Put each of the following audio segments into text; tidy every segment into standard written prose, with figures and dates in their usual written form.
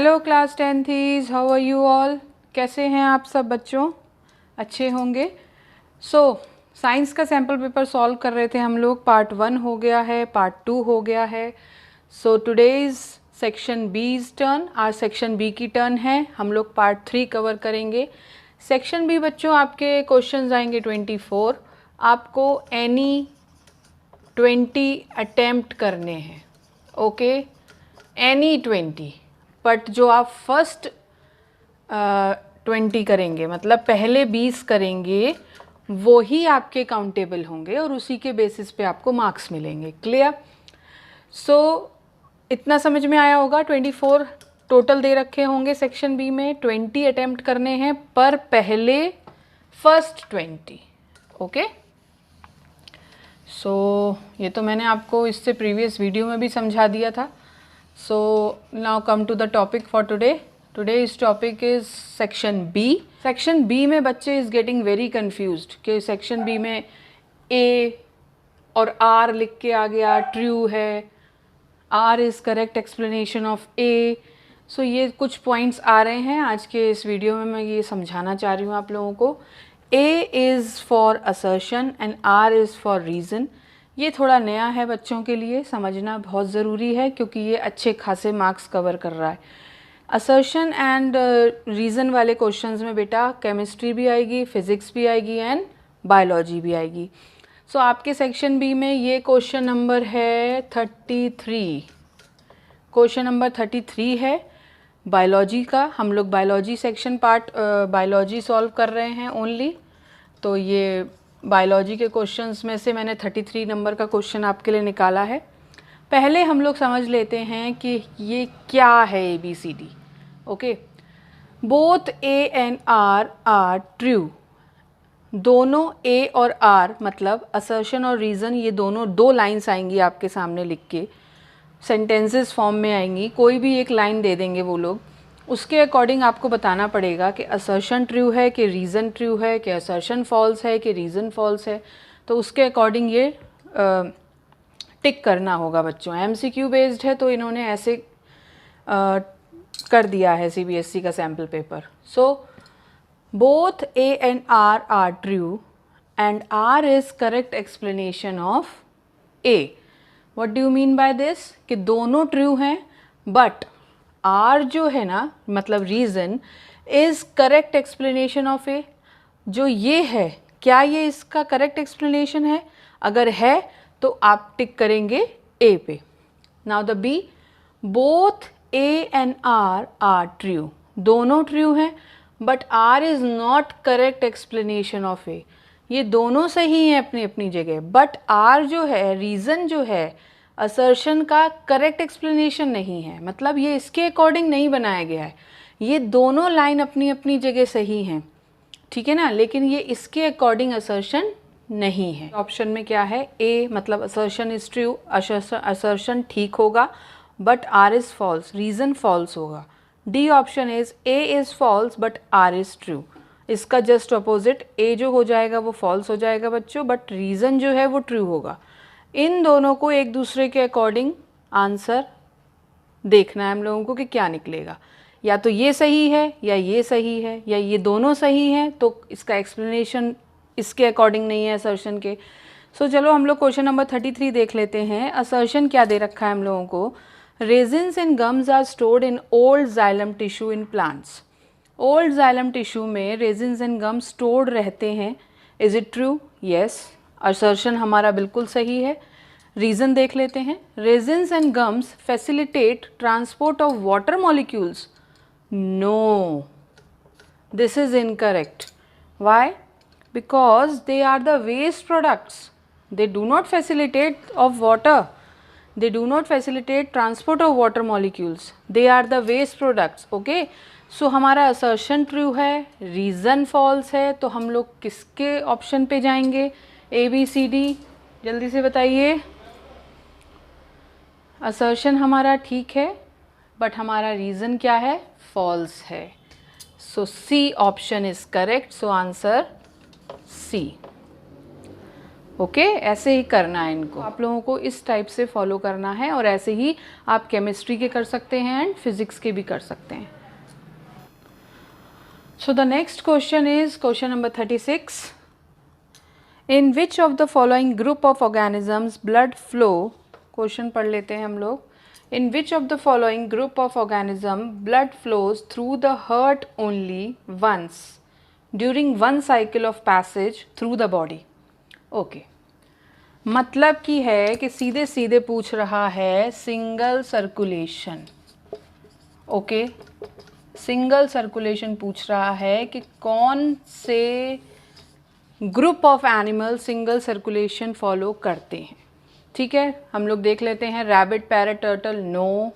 Hello class 10th, how are you all. कैसे हैं आप सब बच्चों? अच्छे होंगे। साइंस का सैम्पल पेपर सॉल्व कर रहे थे हम लोग। पार्ट 1 हो गया है, पार्ट 2 हो गया है। टुडेज सेक्शन बी's टर्न, आज सेक्शन बी की टर्न है। हम लोग पार्ट 3 कवर करेंगे। सेक्शन बी बच्चों आपके क्वेश्चंस आएंगे 24। आपको एनी 20 अटेम्प्ट करने हैं, ओके, एनी 20। बट जो आप फर्स्ट 20 करेंगे, मतलब पहले 20 करेंगे, वो ही आपके काउंटेबल होंगे और उसी के बेसिस पे आपको मार्क्स मिलेंगे। क्लियर? इतना समझ में आया होगा। 24 टोटल दे रखे होंगे सेक्शन बी में। 20 अटेम्प्ट करने हैं पर पहले फर्स्ट 20। ओके, ये तो मैंने आपको इससे प्रीवियस वीडियो में भी समझा दिया था। Now come to the topic for today. Today's topic is section B. Section B में बच्चे is getting very confused कि section B में A और R लिख के आ गया, true है, R is correct explanation of A. ये कुछ points आ रहे हैं। आज के इस वीडियो में मैं ये समझाना चाह रही हूँ आप लोगों को। A is for assertion and R is for reason. ये थोड़ा नया है बच्चों के लिए, समझना बहुत ज़रूरी है क्योंकि ये अच्छे खासे मार्क्स कवर कर रहा है। असर्शन एंड रीज़न वाले क्वेश्चंस में बेटा केमिस्ट्री भी आएगी, फिज़िक्स भी आएगी एंड बायोलॉजी भी आएगी। आपके सेक्शन बी में ये क्वेश्चन नंबर है 33। क्वेश्चन नंबर 33 है बायोलॉजी का। हम लोग biology section part biology solve कर रहे हैं ओनली। तो ये बायोलॉजी के क्वेश्चंस में से मैंने 33 नंबर का क्वेश्चन आपके लिए निकाला है। पहले हम लोग समझ लेते हैं कि ये क्या है ABCD। Okay, both A and R are true. दोनों A और R मतलब असर्शन और रीज़न, ये दोनों दो लाइंस आएंगी आपके सामने लिख के, सेंटेंसेस फॉर्म में आएंगी। कोई भी एक लाइन दे देंगे वो लोग, उसके अकॉर्डिंग आपको बताना पड़ेगा कि असर्शन ट्रू है कि रीज़न ट्रू है, कि असर्शन फॉल्स है कि रीज़न फॉल्स है। तो उसके अकॉर्डिंग ये टिक करना होगा बच्चों। MCQ बेस्ड है तो इन्होंने ऐसे कर दिया है CBSE का sample paper. Both A and R are true and R is correct explanation of A। What do you mean by this? कि दोनों ट्रू हैं बट R जो है ना, मतलब reason, is correct explanation of A। जो ये है, क्या ये इसका करेक्ट एक्सप्लेनेशन है? अगर है तो आप टिक करेंगे A पे। Now the B, both A and R are true. दोनों ट्रू हैं but R is not correct explanation of A। ये दोनों सही हैं अपनी अपनी जगह, बट R जो है, रीज़न जो है, असर्शन का करेक्ट एक्सप्लेनेशन नहीं है। मतलब ये इसके अकॉर्डिंग नहीं बनाया गया है। ये दोनों लाइन अपनी अपनी जगह सही हैं, ठीक है ना, लेकिन ये इसके अकॉर्डिंग असर्शन नहीं है। ऑप्शन में क्या है? A मतलब असर्शन इज ट्रू, असर्शन ठीक होगा but R is false, reason false होगा। D option is A is false but R is true. इसका जस्ट अपोजिट, A जो हो जाएगा वो फॉल्स हो जाएगा बच्चों, बट रीज़न जो है वो ट्रू होगा। इन दोनों को एक दूसरे के अकॉर्डिंग आंसर देखना है हम लोगों को कि क्या निकलेगा। या तो ये सही है या ये सही है या ये दोनों सही हैं, तो इसका एक्सप्लेनेशन इसके अकॉर्डिंग नहीं है असर्शन के। चलो हम लोग क्वेश्चन नंबर 33 देख लेते हैं। असर्शन क्या दे रखा है हम लोगों को? Resins and gums are stored in old xylem tissue in plants. Old xylem tissue में रेजिन्स एंड गम्स स्टोर्ड रहते हैं। Is it true? Yes, assertion हमारा बिल्कुल सही है। रीज़न देख लेते हैं। Resins and gums facilitate transport of water molecules. No, this is incorrect. Why? Because they are the waste products. They do not facilitate of water. They do not facilitate transport of water molecules. They are the waste products. Okay? हमारा assertion true है, reason false है, तो हम लोग किसके option पे जाएंगे? ABCD, जल्दी से बताइए। assertion हमारा ठीक है बट हमारा reason क्या है? false है। C option is correct. Answer C। Okay ऐसे ही करना है इनको, आप लोगों को इस टाइप से फॉलो करना है और ऐसे ही आप केमिस्ट्री के कर सकते हैं एंड फिजिक्स के भी कर सकते हैं. So the next question is question number 36. In which of the following group of organisms blood flow, question पढ़ लेते हैं हम लोग. In which of the following group of organism blood flows through the heart only once during one cycle of passage through the body? Okay. मतलब की है कि सीधे सीधे पूछ रहा है single circulation. Okay single circulation पूछ रहा है कि कौन से group of animal single circulation follow करते हैं. ठीक है हम लोग देख लेते हैं. Rabbit, parrot, turtle, no.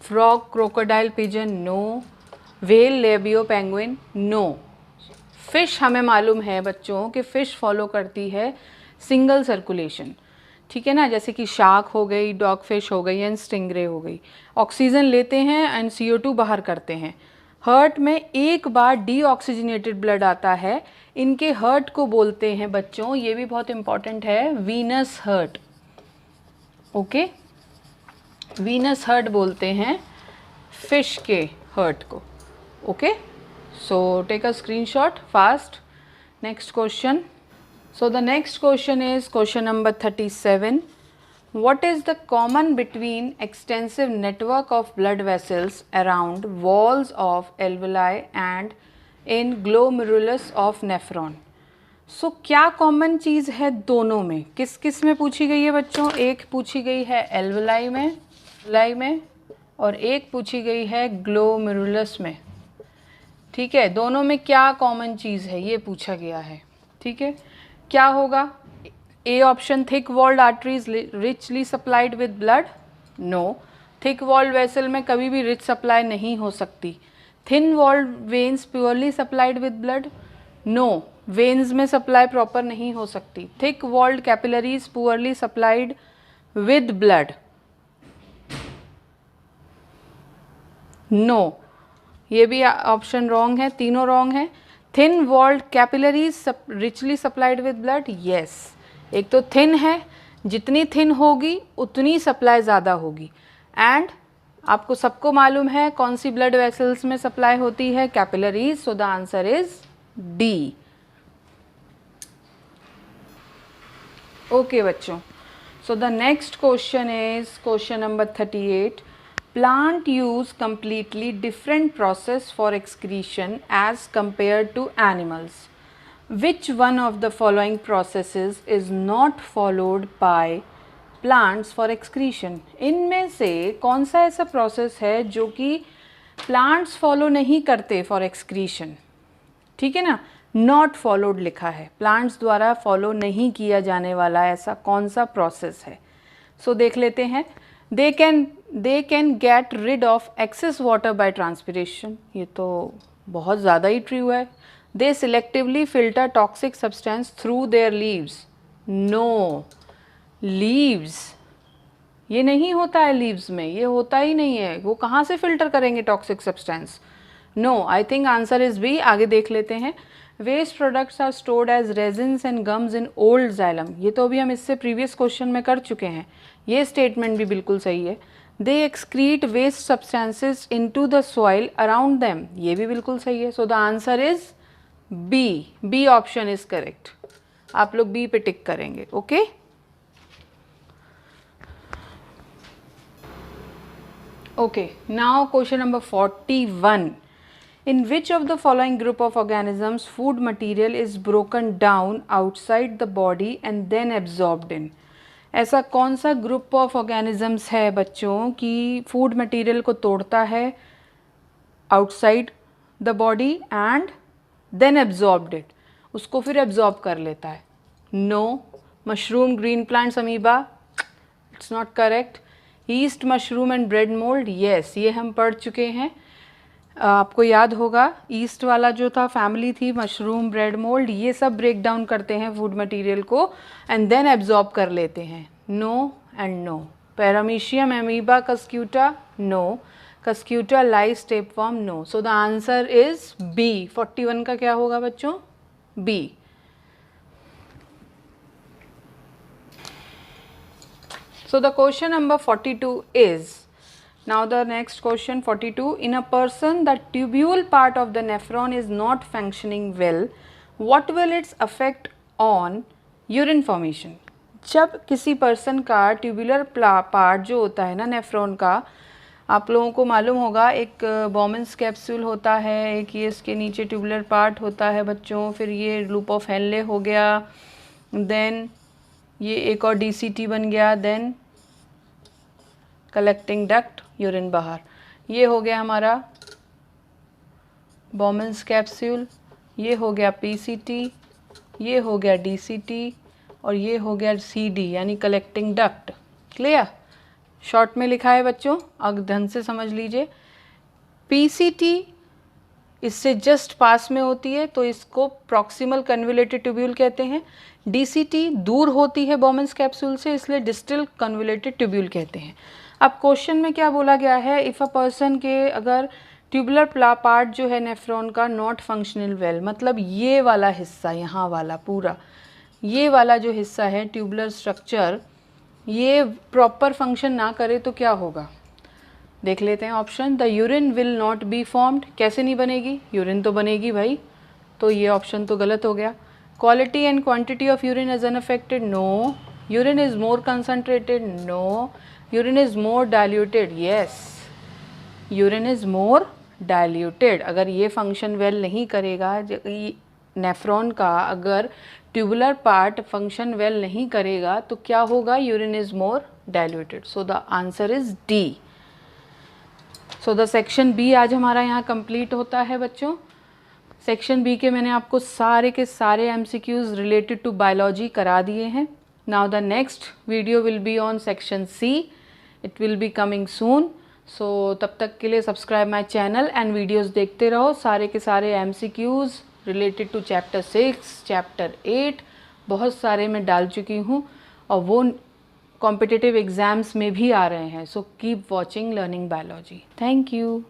Frog, crocodile, pigeon, no. Whale, labeo, penguin, no. Fish हमें मालूम है बच्चों कि फिश फॉलो करती है सिंगल सर्कुलेशन. ठीक है ना, जैसे कि शार्क हो गई, डॉग फिश हो गई एंड स्टिंगरे हो गई. ऑक्सीजन लेते हैं एंड CO2 बाहर करते हैं. हार्ट में एक बार डीऑक्सीजनेटेड ब्लड आता है. इनके हार्ट को बोलते हैं बच्चों, ये भी बहुत इंपॉर्टेंट है, venous heart. Okay venous heart बोलते हैं फिश के हार्ट को. Okay so take a screenshot fast. Next question. So the next question is question number 37. What is the common between extensive network of blood vessels around walls of alveoli and in glomerulus of nephron? So क्या common चीज़ है दोनों में? किस किस में पूछी गई है बच्चों? एक पूछी गई है एल्वेलाई में और एक पूछी गई है ग्लोमेरुलस में. ठीक है दोनों में क्या कॉमन चीज़ है ये पूछा गया है. ठीक है क्या होगा? A option, thick walled arteries richly supplied with blood. No, thick walled vessel में कभी भी रिच सप्लाई नहीं हो सकती. Thin walled veins purely supplied with blood. No, veins में सप्लाई प्रॉपर नहीं हो सकती. Thick walled capillaries poorly supplied with blood. No, ये भी ऑप्शन रॉन्ग है, तीनों रॉन्ग है. Thin walled capillaries richly supplied with blood. Yes, एक तो थिन है, जितनी थिन होगी उतनी सप्लाई ज़्यादा होगी. एंड आपको सबको मालूम है कौन सी ब्लड वेसल्स में सप्लाई होती है? Capillaries. So the answer is D. Okay बच्चों, so the next question is question number 38. Plant use completely different process for excretion as compared to animals. Which one of the following processes is not followed by plants for excretion? इनमें से कौन सा ऐसा process है जो कि plants follow नहीं करते फॉर एक्सक्रीशन? ठीक है ना, नॉट फॉलोड लिखा है, प्लांट्स द्वारा फॉलो नहीं किया जाने वाला ऐसा कौन सा प्रोसेस है? सो देख लेते हैं. they can get rid of excess water by transpiration. ये तो बहुत ज़्यादा ही ट्रू है. they selectively filter toxic substance through their leaves. no, leaves ये नहीं होता है, लीव्स में ये होता ही नहीं है. वो कहाँ से फिल्टर करेंगे toxic substance? No, I think answer is B. आगे देख लेते हैं. Waste products are stored as resins and gums in old xylem. ये तो अभी हम इससे प्रीवियस क्वेश्चन में कर चुके हैं. ये स्टेटमेंट भी बिल्कुल सही है. They excrete waste substances into the soil around them. ये भी बिल्कुल सही है. So the answer is B. B option is correct. आप लोग बी पे टिक करेंगे. Okay okay now question number 41. In which of the following group of organisms food material is broken down outside the body and then absorbed in? ऐसा कौन सा group of organisms है बच्चों कि फूड मटेरियल को तोड़ता है outside the body and then absorbed it, उसको फिर एब्जॉर्ब कर लेता है? No, mushroom, green plants, amoeba. It's not correct. Yeast, mushroom and bread mould. Yes, ये हम पढ़ चुके हैं. आपको याद होगा ईस्ट वाला जो था फैमिली थी, मशरूम, ब्रेड मोल्ड, ये सब ब्रेक डाउन करते हैं फूड मटेरियल को एंड देन एब्जॉर्ब कर लेते हैं. No and no. Paramecium, amoeba, cuscuta. No. Cuscuta, lice, tapeworm. No. So the answer is B. 41 का क्या होगा बच्चों? B. So the question number 42 is, now the next question 42, in a person the tubule part of the nephron is not functioning well, what will its effect on urine formation? जब किसी person का tubular part जो होता है ना nephron का, आप लोगों को मालूम होगा एक बॉमन्स कैप्सूल होता है, एक ये इसके नीचे ट्यूबुलर पार्ट होता है बच्चों, फिर ये लूप ऑफ हेनले हो गया, देन ये एक और DCT बन गया, देन कलेक्टिंग डक्ट, यूरिन बाहर। ये हो गया हमारा बॉमन्स कैप्सूल, ये हो गया PCT, ये हो गया DCT और ये हो गया CD यानी कलेक्टिंग डक्ट। क्लियर? शॉर्ट में लिखा है बच्चों, अब ढंग से समझ लीजिए। PCT इससे जस्ट पास में होती है तो इसको प्रॉक्सिमल कन्वोल्यूटेड ट्यूब्यूल कहते हैं। DCT दूर होती है बॉमन्स कैप्सूल से, इसलिए डिस्टल कन्वोल्यूटेड ट्यूब्यूल कहते हैं। अब क्वेश्चन में क्या बोला गया है, इफ़ अ पर्सन के अगर ट्यूबुलर पार्ट जो है नेफ्रॉन का नॉट फंक्शनल वेल, मतलब ये वाला हिस्सा, यहाँ वाला पूरा ये वाला जो हिस्सा है ट्यूबुलर स्ट्रक्चर, ये प्रॉपर फंक्शन ना करे तो क्या होगा, देख लेते हैं option. The urine will not be formed, कैसे नहीं बनेगी, यूरिन तो बनेगी भाई, तो ये ऑप्शन तो गलत हो गया। Quality and quantity of urine is unaffected, no. Urine is more concentrated, no. Urine is more diluted, yes, urine is more diluted. अगर ये फंक्शन वेल नहीं करेगा, नेफ्रॉन का अगर ट्यूबुलर पार्ट फंक्शन वेल नहीं करेगा तो क्या होगा, urine is more diluted. So the answer is D. So the section B आज हमारा यहाँ कंप्लीट होता है बच्चों। सेक्शन बी के मैंने आपको सारे के सारे MCQs रिलेटेड टू बायोलॉजी करा दिए हैं। Now the next video will be on section C, it will be coming soon. So तब तक के लिए subscribe my channel and videos देखते रहो। सारे के सारे MCQs related to chapter 6, chapter 8 बहुत सारे मैं डाल चुकी हूँ और वो कॉम्पिटिटिव एग्ज़ाम्स में भी आ रहे हैं। So keep watching learning biology. Thank you.